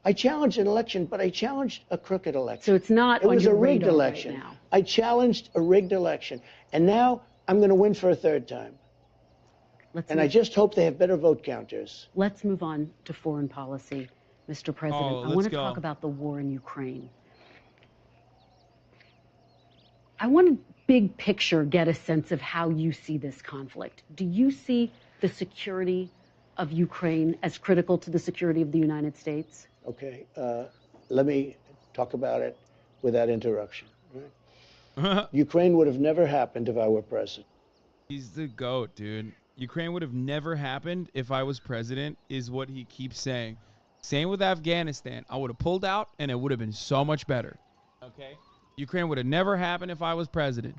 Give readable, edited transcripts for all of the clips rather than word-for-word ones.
I challenged an election, but I challenged a crooked election. So it's not It on was your a rigged radar election. right now. I challenged a rigged election, and now I'm going to win for a third time. I just hope they have better vote counters. Let's move on to foreign policy, Mr. President. I want to talk about the war in Ukraine. I want to big picture get a sense of how you see this conflict. Do you see the security of Ukraine as critical to the security of the United States? Okay, let me talk about it without interruption. Right? Ukraine would have never happened if I were president. He's the GOAT, dude. Ukraine would have never happened if I was president, is what he keeps saying. Same with Afghanistan. I would have pulled out, and it would have been so much better. Okay? Ukraine would have never happened if I was president.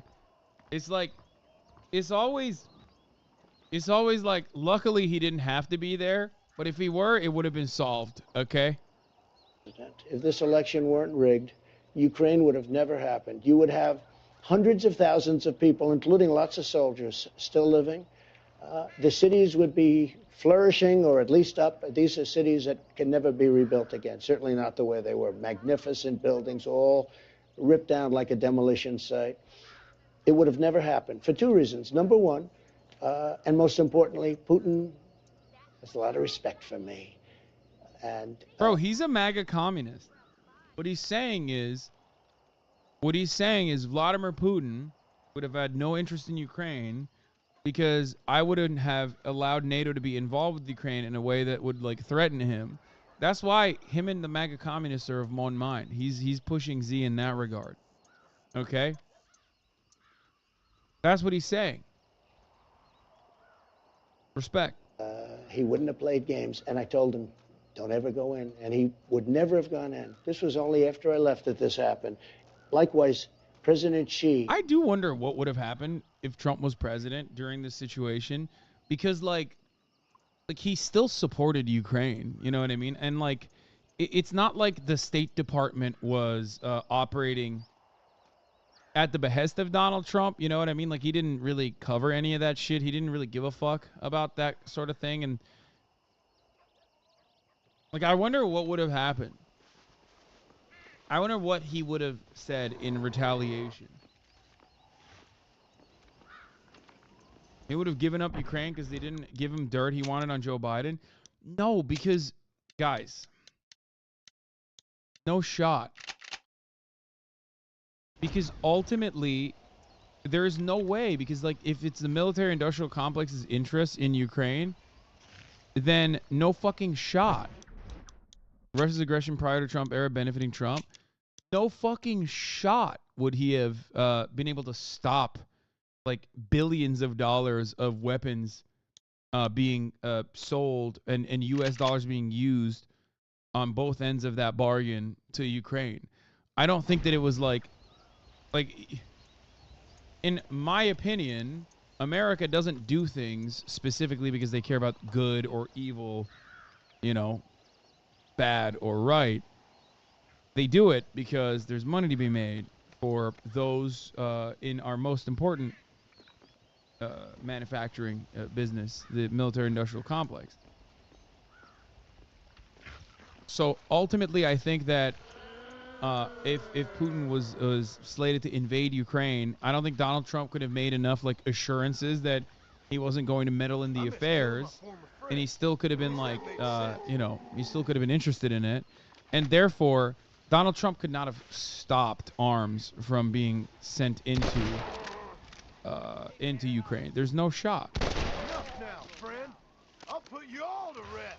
It's like, it's always like, luckily he didn't have to be there, but if he were, it would have been solved, okay? If this election weren't rigged, Ukraine would have never happened. You would have hundreds of thousands of people, including lots of soldiers, still living. The cities would be flourishing, or at least up. These are cities that can never be rebuilt again, certainly not the way they were. Magnificent buildings, all ripped down like a demolition site. It would have never happened for two reasons. Number one, and most importantly, Putin has a lot of respect for me. And bro, he's a MAGA communist. What he's saying is Vladimir Putin would have had no interest in Ukraine because I wouldn't have allowed NATO to be involved with Ukraine in a way that would like threaten him. That's why him and the MAGA communists are of one mind. He's pushing Z in that regard. Okay? That's what he's saying. Respect. He wouldn't have played games, and I told him, don't ever go in, and he would never have gone in. This was only after I left that this happened. Likewise, President Xi. I do wonder what would have happened if Trump was president during this situation, because like he still supported Ukraine, you know what I mean? And like, it's not like the State Department was operating at the behest of Donald Trump, you know what I mean? Like, he didn't really cover any of that shit. He didn't really give a fuck about that sort of thing. And like, I wonder what would have happened. I wonder what he would have said in retaliation. He would have given up Ukraine because they didn't give him dirt he wanted on Joe Biden? No, because, guys, no shot. Because ultimately, there is no way. Because, like, if it's the military-industrial complex's interest in Ukraine, then no fucking shot. Russia's aggression prior to Trump era benefiting Trump. No fucking shot would he have been able to stop like billions of dollars of weapons being sold and U.S. dollars being used on both ends of that bargain to Ukraine. I don't think that it was like in my opinion, America doesn't do things specifically because they care about good or evil, you know, bad or right. They do it because there's money to be made for those in our most important manufacturing business, the military-industrial complex. So ultimately, I think that if Putin was slated to invade Ukraine, I don't think Donald Trump could have made enough like assurances that he wasn't going to meddle in the affairs, and he still could have been like, you know, he still could have been interested in it, and therefore Donald Trump could not have stopped arms from being sent into Ukraine. There's no shot. Enough now, friend. I'll put you all to rest.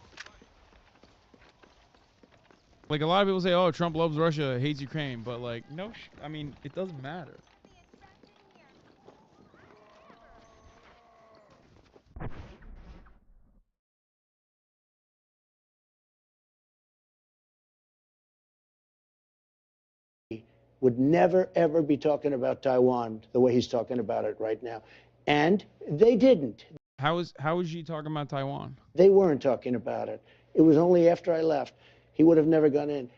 Like, a lot of people say, oh, Trump loves Russia, hates Ukraine, but like, no, I mean, it doesn't matter. Would never, ever be talking about Taiwan the way he's talking about it right now. And they didn't. How is he talking about Taiwan? They weren't talking about it. It was only after I left. He would have never gone in.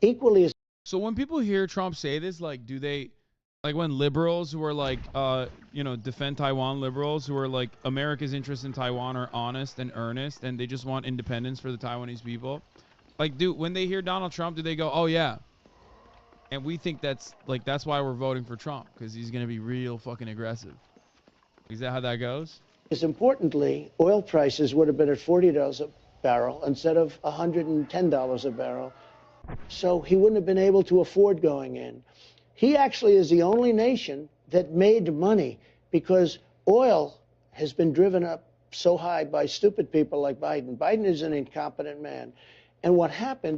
Equally as... So when people hear Trump say this, like, do they, like when liberals who are like, you know, defend Taiwan liberals who are like, America's interests in Taiwan are honest and earnest and they just want independence for the Taiwanese people, Like, when they hear Donald Trump, do they go, oh, yeah. And we think that's why we're voting for Trump, because he's going to be real fucking aggressive. Is that how that goes? Because importantly, oil prices would have been at $40 a barrel instead of $110 a barrel. So he wouldn't have been able to afford going in. He actually is the only nation that made money because oil has been driven up so high by stupid people like Biden. Biden is an incompetent man. And what happened